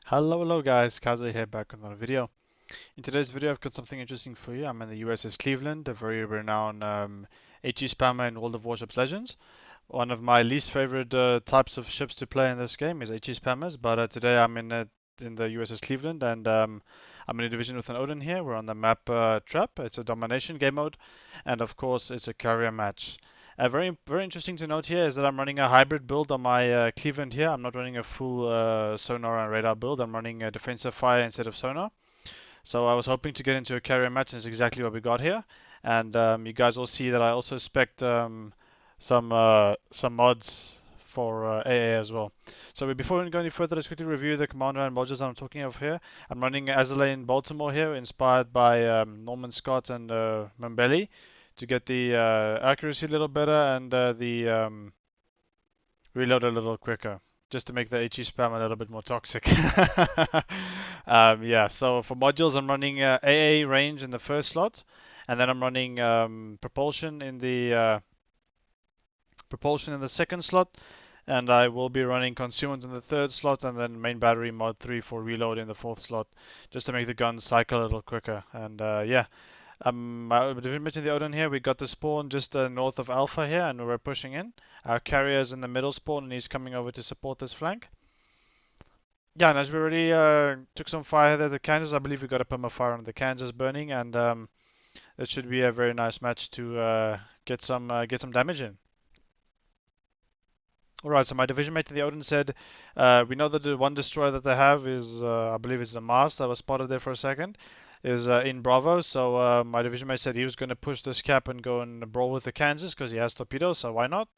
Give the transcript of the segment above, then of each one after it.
Hello guys, KaiZerZan here back with another video. In today's video I've got something interesting for you. I'm in the USS Cleveland, a very renowned HE spammer in World of Warships Legends. One of my least favorite types of ships to play in this game is HE spammers, but today I'm in the USS Cleveland and I'm in a division with an Odin here. We're on the map Trap. It's a domination game mode, and of course it's a carrier match. Very interesting to note here is that I'm running a hybrid build on my Cleveland here. I'm not running a full sonar and radar build. I'm running a defensive fire instead of sonar. So I was hoping to get into a carrier match, and it's exactly what we got here. And you guys will see that I also spec'd some mods for AA as well. So before we go any further, let's quickly review the commander and modules that I'm talking of here. I'm running Azalea in Baltimore here, inspired by Norman Scott and Mimbelli, to get the accuracy a little better and the reload a little quicker, just to make the HE spam a little bit more toxic. Yeah, so for modules, I'm running AA range in the first slot, and then I'm running propulsion in the second slot, and I will be running concealment in the third slot, and then main battery mod 3 for reload in the fourth slot, just to make the gun cycle a little quicker. And yeah, I didn't mention the Odin here. We got the spawn just north of Alpha here, and we're pushing in. Our carrier is in the middle spawn, and he's coming over to support this flank. Yeah, and as we already took some fire there, the Kansas, I believe we got a perma-fire on the Kansas burning, and it should be a very nice match to get some damage in. Alright, so my division mate to the Odin said, we know that the one destroyer that they have is, I believe it's the Mars that was spotted there for a second, is in Bravo. So my division mate said he was going to push this cap and go and brawl with the Kansas because he has torpedoes, so why not?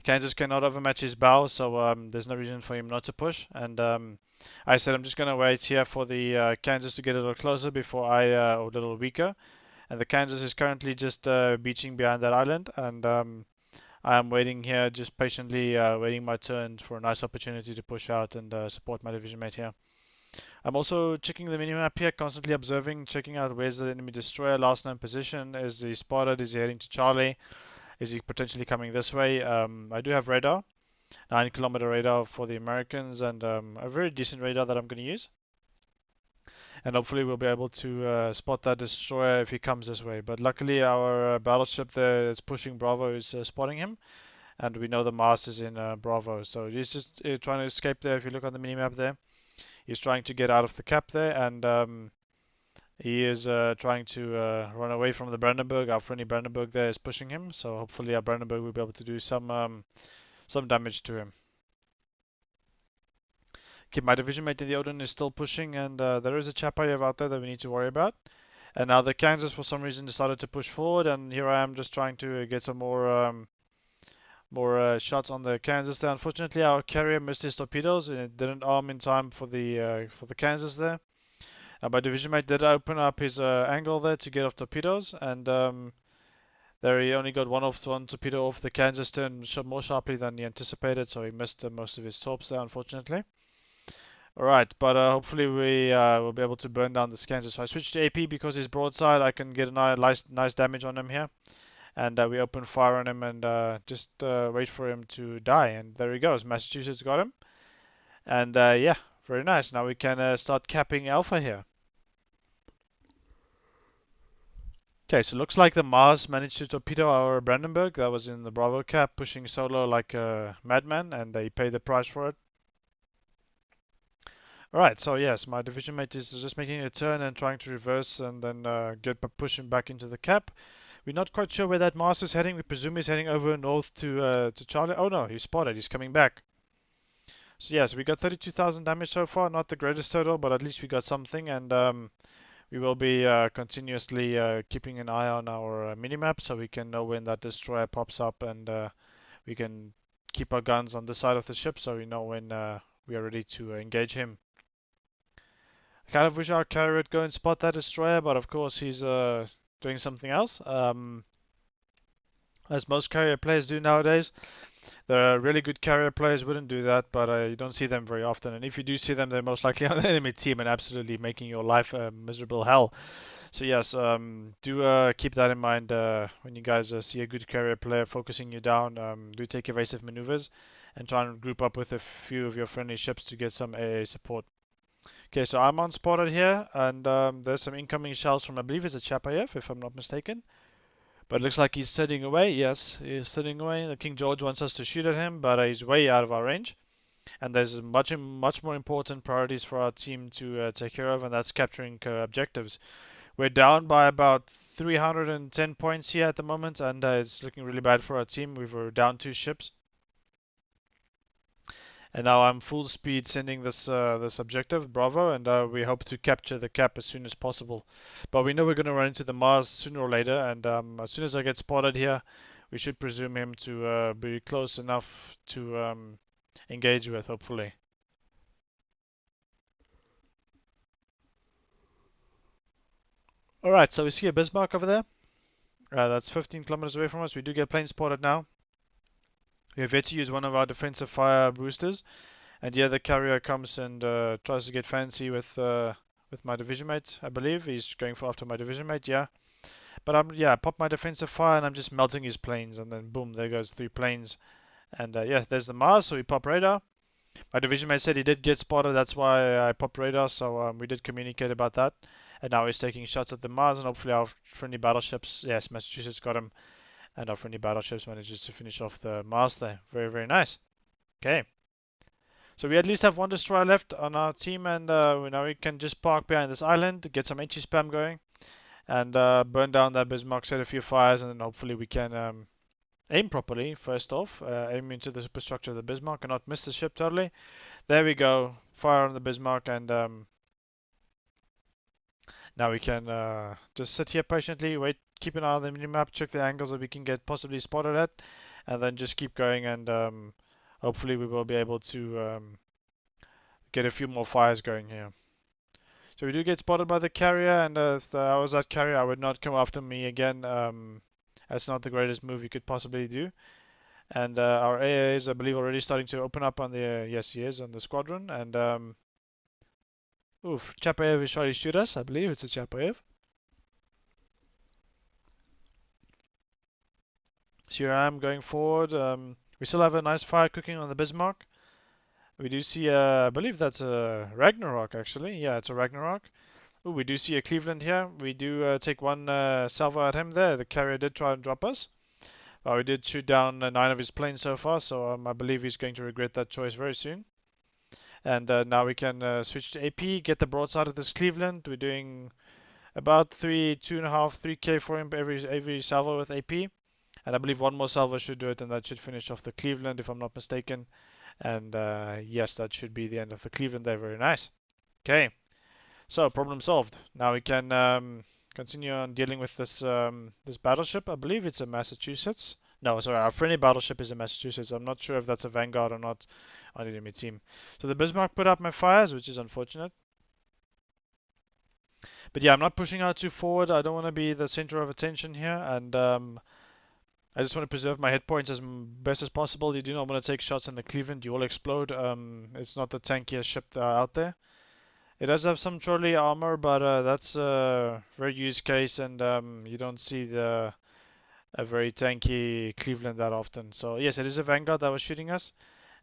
Kansas cannot overmatch his bow, so there's no reason for him not to push. And I said I'm just going to wait here for the Kansas to get a little closer before or a little weaker. And the Kansas is currently just beaching behind that island, and I am waiting here, just patiently waiting my turn for a nice opportunity to push out and support my division mate here. I'm also checking the minimap here, constantly observing, checking out where's the enemy destroyer, last known position. Is he spotted? Is he heading to Charlie? Is he potentially coming this way? I do have radar, 9 kilometer radar for the Americans, and a very decent radar that I'm going to use. And hopefully we'll be able to spot that destroyer if he comes this way. But luckily our battleship there that's pushing Bravo is spotting him, and we know the Mars is in Bravo. So he's just trying to escape there. If you look on the minimap there, he's trying to get out of the cap there, and he is trying to run away from the Brandenburg. Our friendly Brandenburg there is pushing him, so hopefully our Brandenburg will be able to do some damage to him. Okay, my division mate in the Odin is still pushing, and there is a Chapayev out there that we need to worry about. And now the Kansas, for some reason, decided to push forward, and here I am just trying to get some more shots on the Kansas there. Unfortunately, our carrier missed his torpedoes, and it didn't arm in time for the Kansas there. My division mate did open up his angle there to get off torpedoes, and there he only got one torpedo off. The Kansas turned more sharply than he anticipated, so he missed most of his torps there, unfortunately. Alright, but hopefully we will be able to burn down this Kansas. So I switched to AP because he's broadside. I can get a nice damage on him here. And we open fire on him and just wait for him to die. And there he goes. Massachusetts got him. And yeah, very nice. Now we can start capping Alpha here. Okay, so looks like the Mars managed to torpedo our Brandenburg. That was in the Bravo cap, pushing solo like a madman, and they paid the price for it. Alright, so yes, my division mate is just making a turn and trying to reverse and then pushing back into the cap. We're not quite sure where that Mars is heading. We presume he's heading over north to Charlie. Oh no, he's spotted. He's coming back. So yes, we got 32,000 damage so far. Not the greatest total, but at least we got something. And we will be continuously keeping an eye on our minimap so we can know when that destroyer pops up, and we can keep our guns on the side of the ship so we know when we are ready to engage him. I kind of wish our carrier would go and spot that destroyer, but of course he's doing something else. As most carrier players do nowadays. The really good carrier players wouldn't do that, but you don't see them very often. And if you do see them, they're most likely on the enemy team and absolutely making your life a miserable hell. So yes, do keep that in mind when you guys see a good carrier player focusing you down. Do take evasive maneuvers and try and group up with a few of your friendly ships to get some AA support. Okay, so I'm on spotted here, and there's some incoming shells from, I believe it's a Chapayev, if I'm not mistaken. But it looks like he's sitting away. Yes, he's sitting away. The King George wants us to shoot at him, but he's way out of our range. And there's much more important priorities for our team to take care of, and that's capturing objectives. We're down by about 310 points here at the moment, and it's looking really bad for our team. We were down 2 ships. And now I'm full speed sending this objective, Bravo, and we hope to capture the cap as soon as possible. But we know we're going to run into the Mars sooner or later, and as soon as I get spotted here, we should presume him to be close enough to engage with, hopefully. Alright, so we see a Bismarck over there. That's 15 kilometers away from us. We do get plane spotted now. We have yet to use one of our defensive fire boosters. And yeah, the carrier comes and tries to get fancy with my division mate. I believe he's going for after my division mate. Yeah, but I pop my defensive fire and I'm just melting his planes, and then boom, there goes 3 planes. And yeah, there's the Mars, so we pop radar. My division mate said he did get spotted, that's why I popped radar. So we did communicate about that. And now he's taking shots at the Mars, and hopefully our friendly battleships. Yes, Massachusetts got him, and our friendly battleships manages to finish off the Mars there. Very very nice. Okay. So we at least have 1 destroyer left on our team, and now we can just park behind this island, get some HE spam going, and burn down that Bismarck, set a few fires, and then hopefully we can aim properly first off, aim into the superstructure of the Bismarck and not miss the ship totally. There we go, fire on the Bismarck, and now we can just sit here patiently, wait, keep an eye on the minimap, check the angles that we can get possibly spotted at, and then just keep going, and hopefully we will be able to get a few more fires going here. So we do get spotted by the carrier, and if I was that carrier, I would not come after me again. That's not the greatest move you could possibly do. And our AA is, I believe, already starting to open up on the, yes, he is, on the squadron. And, oof, Chapayev is trying to shoot us. I believe it's a Chapayev. So here I am going forward. We still have a nice fire cooking on the Bismarck. We do see, I believe that's a Ragnarok, actually. Yeah, it's a Ragnarok. Ooh, we do see a Cleveland here. We do take one salvo at him there. The carrier did try and drop us. We did shoot down 9 of his planes so far, so I believe he's going to regret that choice very soon. And now we can switch to AP, get the broadside of this Cleveland. We're doing about 2.5, 3K for him every salvo with AP. And I believe one more salvo should do it, and that should finish off the Cleveland, if I'm not mistaken. And yes, that should be the end of the Cleveland there. Very nice. Okay. So problem solved. Now we can continue on dealing with this battleship. I believe it's a Massachusetts. No, sorry, our friendly battleship is a Massachusetts. I'm not sure if that's a Vanguard or not on the enemy team. So the Bismarck put up my fires, which is unfortunate. But yeah, I'm not pushing out too forward. I don't want to be the center of attention here, and I just want to preserve my hit points as best as possible. You do not want to take shots in the Cleveland. You will explode. It's not the tankiest ship out there. It does have some trolley armor, but that's a very used case, and you don't see a very tanky Cleveland that often. So yes, it is a Vanguard that was shooting us,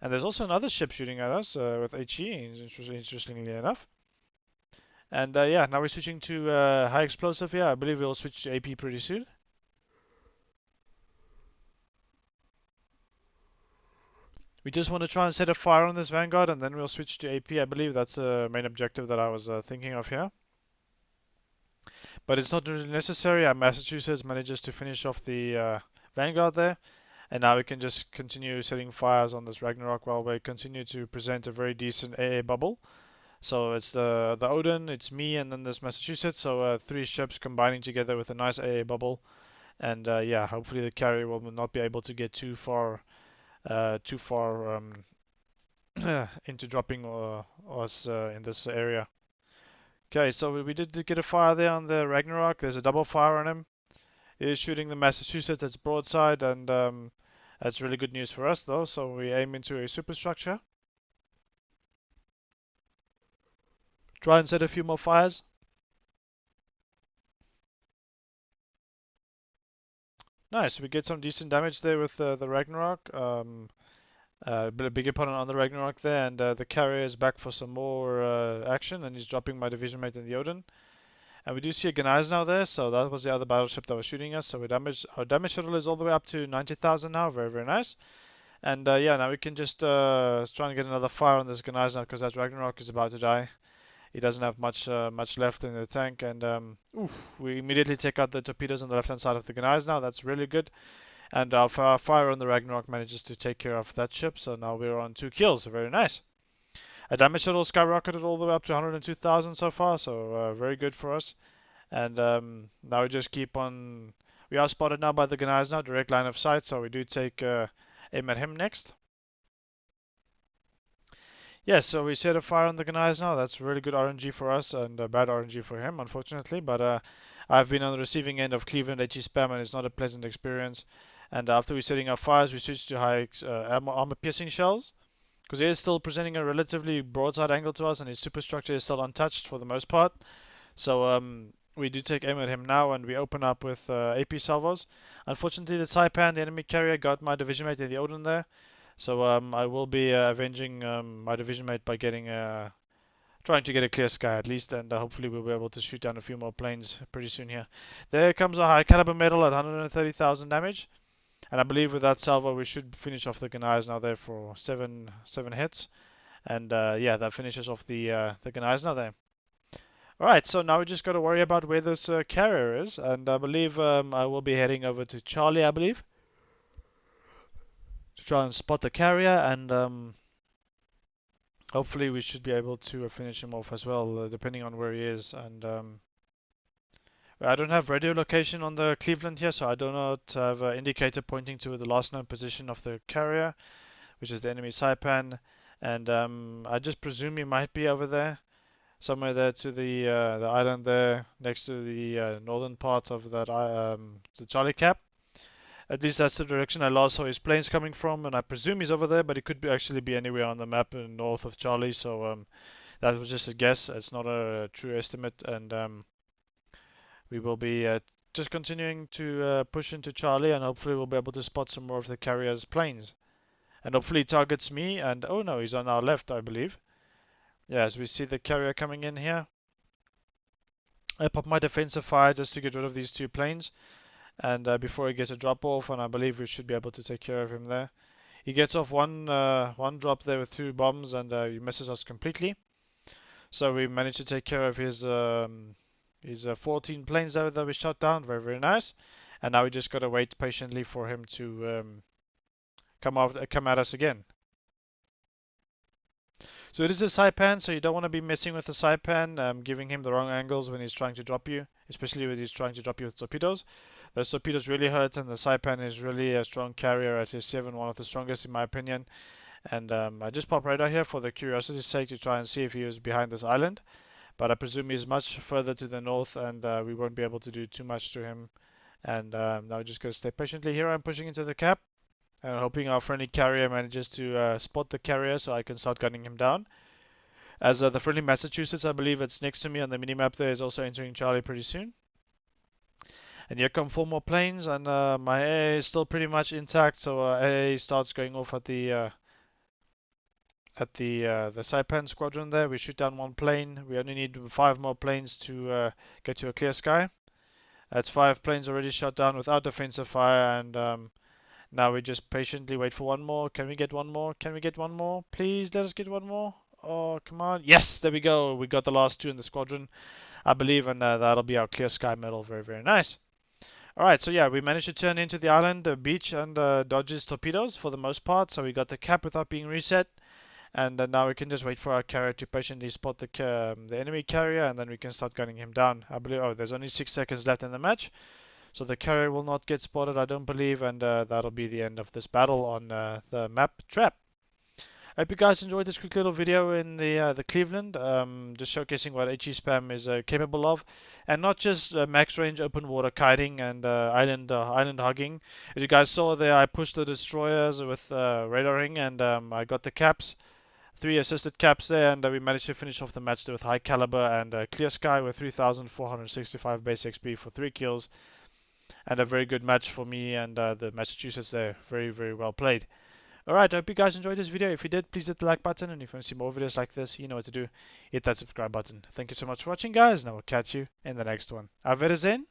and there's also another ship shooting at us with HE, interestingly enough. And yeah, now we're switching to high explosive here. I believe we'll switch to AP pretty soon. We just want to try and set a fire on this Vanguard, and then we'll switch to AP. I believe that's the main objective that I was thinking of here. But it's not really necessary. Massachusetts manages to finish off the Vanguard there. And now we can just continue setting fires on this Ragnarok while we continue to present a very decent AA bubble. So it's the Odin, it's me, and then there's Massachusetts. So 3 ships combining together with a nice AA bubble. And yeah, hopefully the carrier will not be able to get too far into dropping us in this area. Okay, so we did get a fire there on the Ragnarok. There's a double fire on him. He is shooting the Massachusetts that's broadside, and that's really good news for us though. So we aim into a superstructure. Try and set a few more fires. Nice, we get some decent damage there with the Ragnarok. Big opponent on the Ragnarok there, and the carrier is back for some more action, and he's dropping my division mate in the Odin. And we do see a Gneiss now there, so that was the other battleship that was shooting us. So our damage total is all the way up to 90,000 now, very very nice. And yeah, now we can just try and get another fire on this Gneiss now, because that Ragnarok is about to die. He doesn't have much left in the tank, and we immediately take out the torpedoes on the left hand side of the Gneiss now. That's really good. And our fire on the Ragnarok manages to take care of that ship, so now we're on 2 kills. Very nice. Our damage total skyrocketed all the way up to 102,000 so far, so very good for us. And now we just keep on. We are spotted now by the Gneiss now, direct line of sight, so we do take aim at him next. Yes, so we set a fire on the Gneiss now. That's really good RNG for us and bad RNG for him, unfortunately. But I've been on the receiving end of Cleveland HE spam, and it's not a pleasant experience. And after we setting our fires, we switched to high armor piercing shells, because he is still presenting a relatively broadside angle to us, and his superstructure is still untouched for the most part. So we do take aim at him now, and we open up with AP salvos. Unfortunately, the Saipan, the enemy carrier, got my division mate in the Odin there. So I will be avenging my division mate by getting trying to get a clear sky at least, and hopefully we'll be able to shoot down a few more planes pretty soon here. There comes a high caliber medal at 130,000 damage, and I believe with that salvo we should finish off the Gneiss now there for seven hits, and yeah, that finishes off the Gneiss now there. Alright, so now we just got to worry about where this carrier is, and I believe I will be heading over to Charlie, I believe, to try and spot the carrier, and hopefully we should be able to finish him off as well, depending on where he is. And I don't have radio location on the Cleveland here, so I do not have an indicator pointing to the last known position of the carrier, which is the enemy Saipan. And I just presume he might be over there, somewhere there to the island there, next to the northern part of that the Charlie Cap. At least that's the direction I last saw his planes coming from, and I presume he's over there, but he could actually be anywhere on the map north of Charlie. So that was just a guess. It's not a true estimate, and we will be just continuing to push into Charlie, and hopefully we'll be able to spot some more of the carrier's planes. And hopefully he targets me, and oh no, he's on our left, I believe. Yeah, as we see the carrier coming in here. I pop my defensive fire just to get rid of these 2 planes, and before he gets a drop off, and I believe we should be able to take care of him there. He gets off one drop there with 2 bombs, and he misses us completely. So we managed to take care of his 14 planes there that we shot down. Very very nice. And now we just gotta wait patiently for him to come at us again. So it is a Saipan, so you don't want to be messing with the Saipan, giving him the wrong angles when he's trying to drop you, especially when he's trying to drop you with torpedoes. Those torpedoes really hurt, and the Saipan is really a strong carrier at his 7, one of the strongest in my opinion. And I just pop radar here for the curiosity's sake to try and see if he is behind this island. But I presume he's much further to the north, and we won't be able to do too much to him. And now we're just going to stay patiently here. I'm pushing into the cap, and hoping our friendly carrier manages to spot the carrier so I can start gunning him down. As the friendly Massachusetts, I believe it's next to me on the minimap there, is also entering Charlie pretty soon. And here come 4 more planes, and my AA is still pretty much intact, so AA starts going off at the Saipan squadron there. We shoot down 1 plane. We only need 5 more planes to get to a clear sky. That's 5 planes already shot down without defensive fire, and now we just patiently wait for 1 more. Can we get 1 more? Can we get 1 more? Please let us get 1 more. Oh, come on. Yes, there we go. We got the last 2 in the squadron, I believe, and that'll be our clear sky medal. Very, very nice. Alright, so yeah, we managed to turn into the island, beach, and dodge his torpedoes for the most part. So we got the cap without being reset. And now we can just wait for our carrier to patiently spot the enemy carrier, and then we can start gunning him down. I believe, oh, there's only 6 seconds left in the match. So the carrier will not get spotted, I don't believe, and that'll be the end of this battle on the map Trap. I hope you guys enjoyed this quick little video in the Cleveland, just showcasing what HE Spam is capable of, and not just max range open water kiting and island hugging. As you guys saw there, I pushed the destroyers with radaring, and I got the caps, 3 assisted caps there, and we managed to finish off the match there with high caliber and clear sky with 3,465 base XP for 3 kills, and a very good match for me and the Massachusetts there. Very very well played. Alright, I hope you guys enjoyed this video. If you did, please hit the like button, and if you want to see more videos like this, you know what to do. Hit that subscribe button. Thank you so much for watching, guys, and I will catch you in the next one. Auf Wiedersehen.